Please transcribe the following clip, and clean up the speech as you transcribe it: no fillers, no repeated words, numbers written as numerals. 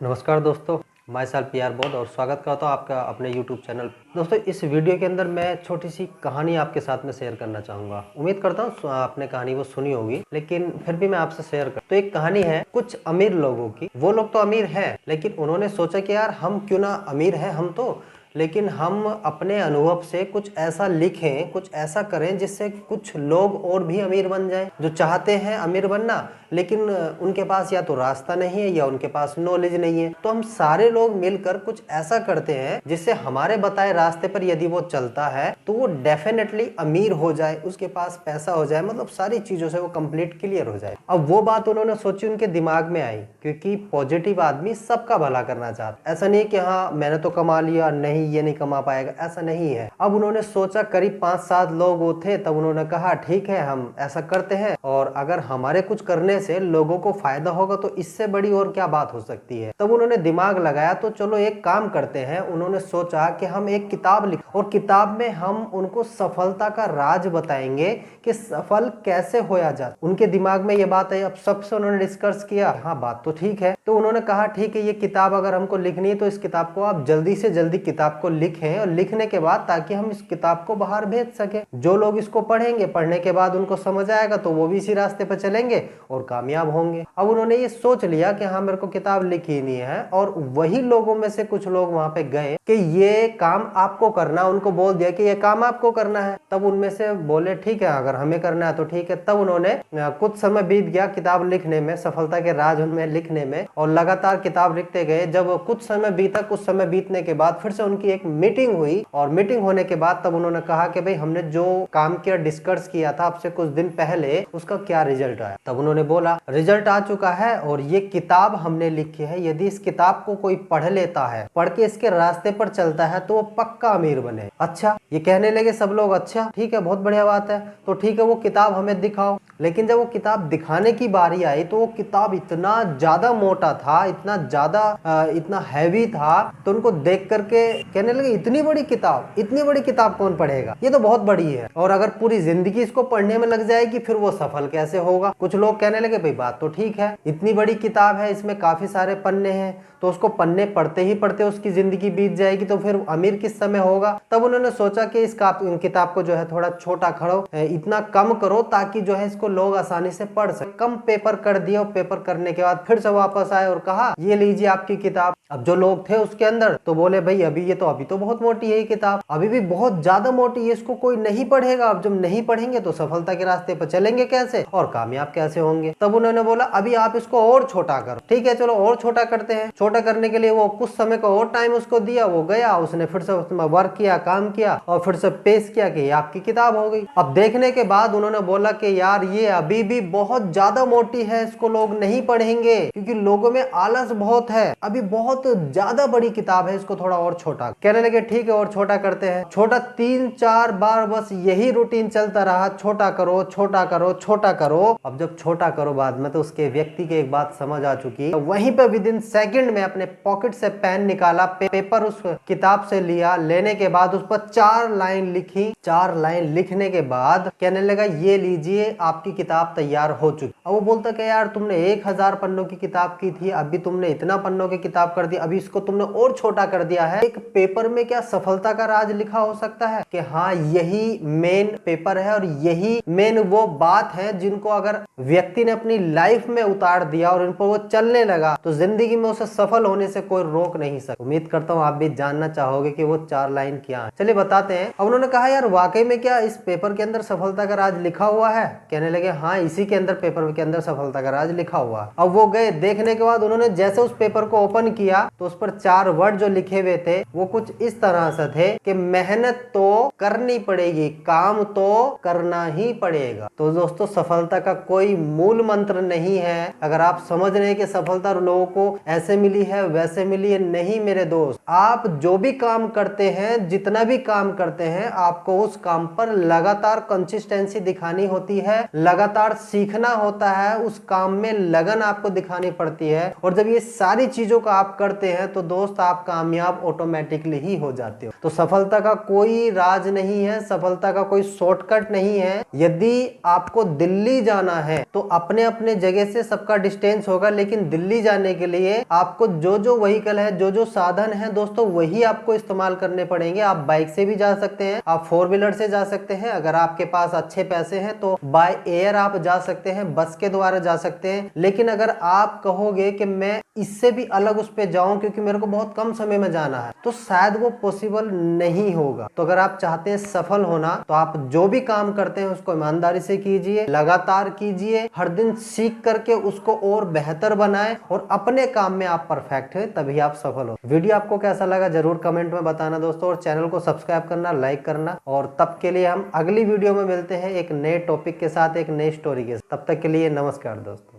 नमस्कार दोस्तों, मैं साल पी आर बोध और स्वागत करता हूँ आपका अपने YouTube चैनल। दोस्तों, इस वीडियो के अंदर मैं छोटी सी कहानी आपके साथ में शेयर करना चाहूँगा। उम्मीद करता हूँ आपने कहानी वो सुनी होगी, लेकिन फिर भी मैं आपसे शेयर कर। तो एक कहानी है कुछ अमीर लोगों की। वो लोग तो अमीर हैं, लेकिन उन्होंने सोचा कि यार हम क्यों ना अमीर हैं हम तो, लेकिन हम अपने अनुभव से कुछ ऐसा लिखें, कुछ ऐसा करें जिससे कुछ लोग और भी अमीर बन जाएं, जो चाहते हैं अमीर बनना, लेकिन उनके पास या तो रास्ता नहीं है या उनके पास नॉलेज नहीं है। तो हम सारे लोग मिलकर कुछ ऐसा करते हैं जिससे हमारे बताए रास्ते पर यदि वो चलता है तो वो डेफिनेटली अमीर हो जाए, उसके पास पैसा हो जाए, मतलब सारी चीजों से वो कंप्लीट क्लियर हो जाए। अब वो बात उन्होंने सोची, उनके दिमाग में आई, क्योंकि पॉजिटिव आदमी सबका भला करना चाहता। ऐसा नहीं कि हाँ मैंने तो कमा लिया, नहीं ये नहीं कमा पाएगा, ऐसा नहीं है। अब उन्होंने सोचा, करीब 5-7 लोग वो थे, तब उन्होंने कहा ठीक है हम ऐसा करते हैं, और अगर हमारे कुछ करने से लोगों को फायदा होगा तो इससे बड़ी और क्या बात हो सकती है। तब उन्होंने दिमाग लगाया, तो चलो एक काम करते हैं। उन्होंने सोचा कि हम एक किताब लिख, और किताब में हम उनको सफलता का राज बताएंगे कि सफल कैसे होया जाए। उनके दिमाग में ये बात है। अब सबसे उन्होंने डिस्कस किया, हाँ बात तो ठीक है। तो उन्होंने कहा ठीक है, ये किताब अगर हमको लिखनी है तो इस किताब को आप जल्दी से जल्दी किताब को लिखें, और लिखने के बाद ताकि हम इस किताब को बाहर भेज सके। जो लोग इसको पढ़ेंगे, पढ़ने के बाद उनको समझ आएगा तो वो भी इसी रास्ते पर चलेंगे और कामयाब होंगे। अब उन्होंने ये सोच लिया कि हाँ मेरे को किताब लिखनी है, और वही लोगों में से कुछ लोग वहां पे गए कि ये काम आपको करना, उनको बोल दिया कि ये काम आपको करना है। तब उनमें से बोले ठीक है, अगर हमें करना है तो ठीक है। तब उन्होंने कुछ समय बीत गया किताब लिखने में, सफलता के राज उनमें लिखने में, और लगातार किताब लिखते गए। जब कुछ समय बीता, कुछ समय बीतने के बाद फिर से उनकी एक मीटिंग हुई, और मीटिंग होने के बाद तब उन्होंने कहा कि भाई हमने जो काम किया, डिस्कस किया था आपसे कुछ दिन पहले, उसका क्या रिजल्ट आया। तब उन्होंने बोला रिजल्ट आ चुका है, और ये किताब हमने लिखी है, यदि इस किताब को कोई पढ़ लेता है, पढ़ के इसके रास्ते पर चलता है तो वो पक्का अमीर बने। अच्छा, ये कहने लगे सब लोग, अच्छा ठीक है बहुत बढ़िया बात है, तो ठीक है वो किताब हमें दिखाओ। लेकिन जब वो किताब दिखाने की बारी आई तो वो किताब इतना ज्यादा मोटा था, इतना ज्यादा इतना हैवी था, तो उनको देख करके कहने लगे इतनी बड़ी किताब, इतनी बड़ी किताब कौन पढ़ेगा, ये तो बहुत बड़ी है, और अगर पूरी जिंदगी इसको पढ़ने में लग जाएगी फिर वो सफल कैसे होगा। कुछ लोग कहने लगे भाई बात तो ठीक है, इतनी बड़ी किताब है, इसमें काफी सारे पन्ने हैं, तो उसको पन्ने पढ़ते ही पढ़ते उसकी जिंदगी बीत जाएगी, तो फिर अमीर किस समय होगा। तब उन्होंने सोचा कि इस किताब को जो है थोड़ा छोटा करो, इतना कम करो ताकि जो है इसको लोग आसानी से पढ़ सके। कम पेपर कर दिया, और पेपर करने के बाद फिर से वापस आए और कहा ये लीजिए आपकी किताब। अब जो लोग थे उसके अंदर तो बोले भाई अभी तो बहुत मोटी है ये किताब, अभी भी बहुत ज्यादा मोटी है, इसको कोई नहीं पढ़ेगा। अब जब नहीं पढ़ेंगे तो सफलता के रास्ते पर चलेंगे कैसे और कामयाब कैसे होंगे। तब उन्होंने बोला अभी आप इसको और छोटा करो। ठीक है चलो और छोटा करते हैं। छोटा करने के लिए वो कुछ समय का और टाइम उसको दिया, वो गया, उसने फिर से उसमें वर्क किया, काम किया, और फिर से पेश किया कि ये आपकी किताब हो गई। अब देखने के बाद उन्होंने बोला कि यार ये अभी भी बहुत ज्यादा मोटी है, इसको लोग नहीं पढ़ेंगे क्योंकि लोगों में आलस बहुत है, अभी बहुत ज्यादा बड़ी किताब है, इसको थोड़ा और छोटा। कहने लगे ठीक है और छोटा करते हैं। छोटा 3-4 बार बस यही रूटीन चलता रहा, छोटा करो छोटा करो छोटा करो। अब जब छोटा करो बाद में तो उसके व्यक्ति की एक बात समझ आ चुकी, वहीं पे विदिन सेकंड में अपने पॉकेट से पेन निकाला, पेपर उस किताब से लिया, लेने के बाद उस पर 4 लाइन लिखी। 4 लाइन लिखने के बाद कहने लगा ये लीजिए आपकी किताब तैयार हो चुकी। अब वो बोलता कि यार तुमने 1000 पन्नों की किताब की थी, अभी तुमने इतना पन्नों की किताब कर दी, अभी इसको तुमने और छोटा कर दिया है। एक पेपर में क्या सफलता का राज लिखा हो सकता है कि हाँ यही मेन पेपर है और यही मेन वो बात है जिनको अगर व्यक्ति ने अपनी लाइफ में उतार दिया और इन पर वो चलने लगा तो जिंदगी में उसे सफल होने से कोई रोक नहीं सकता। उम्मीद करता हूँ आप भी जानना चाहोगे कि वो 4 लाइन क्या है। चलिए बताते हैं। अब उन्होंने कहा यार वाकई में क्या इस पेपर के अंदर सफलता का राज लिखा हुआ है। कहने लगे हाँ इसी के अंदर, पेपर के अंदर सफलता का राज लिखा हुआ है। अब वो गए, देखने के बाद उन्होंने जैसे उस पेपर को ओपन किया तो उस पर 4 वर्ड जो लिखे हुए थे वो कुछ इस तरह से थे कि मेहनत तो करनी पड़ेगी, काम तो करना ही पड़ेगा। तो दोस्तों सफलता का कोई मूल मंत्र नहीं है। अगर आप समझ रहे हैं कि सफलता लोगों को ऐसे मिली है वैसे मिली है, नहीं मेरे दोस्त, आप जो भी काम करते हैं, जितना भी काम करते हैं, आपको उस काम पर लगातार कंसिस्टेंसी दिखानी होती है, लगातार सीखना होता है, उस काम में लगन आपको दिखानी पड़ती है। और जब ये सारी चीजों को आप करते हैं तो दोस्त आप कामयाब ऑटोमेटिक ऑटोमेटिकली ही हो जाते हो। तो सफलता का कोई राज नहीं है, सफलता का कोई शॉर्टकट नहीं है। यदि आपको दिल्ली जाना है तो अपने अपने जगह से सबका डिस्टेंस होगा, लेकिन दिल्ली जाने के लिए आपको जो जो व्हीकल है, जो जो साधन है दोस्तों, वही आपको इस्तेमाल करने पड़ेंगे। आप बाइक से भी जा सकते हैं, आप फोर व्हीलर से जा सकते हैं, अगर आपके पास अच्छे पैसे हैं तो बाय एयर आप जा सकते हैं, बस के द्वारा जा सकते हैं। लेकिन अगर आप कहोगे कि मैं इससे भी अलग उस पे जाऊं क्योंकि मेरे को बहुत कम समय में जाना है, तो शायद वो पॉसिबल नहीं होगा। तो अगर आप चाहते हैं सफल होना तो आप जो भी काम करते हैं उसको ईमानदारी से कीजिए, लगातार कीजिए, हर दिन सीख करके उसको और बेहतर बनाएं और अपने काम में आप परफेक्ट हैं, तभी आप सफल हो। वीडियो आपको कैसा लगा जरूर कमेंट में बताना दोस्तों, और चैनल को सब्सक्राइब करना, लाइक करना। और तब के लिए हम अगली वीडियो में मिलते हैं एक नए टॉपिक के साथ, एक नई स्टोरी के साथ। तब तक के लिए नमस्कार दोस्तों।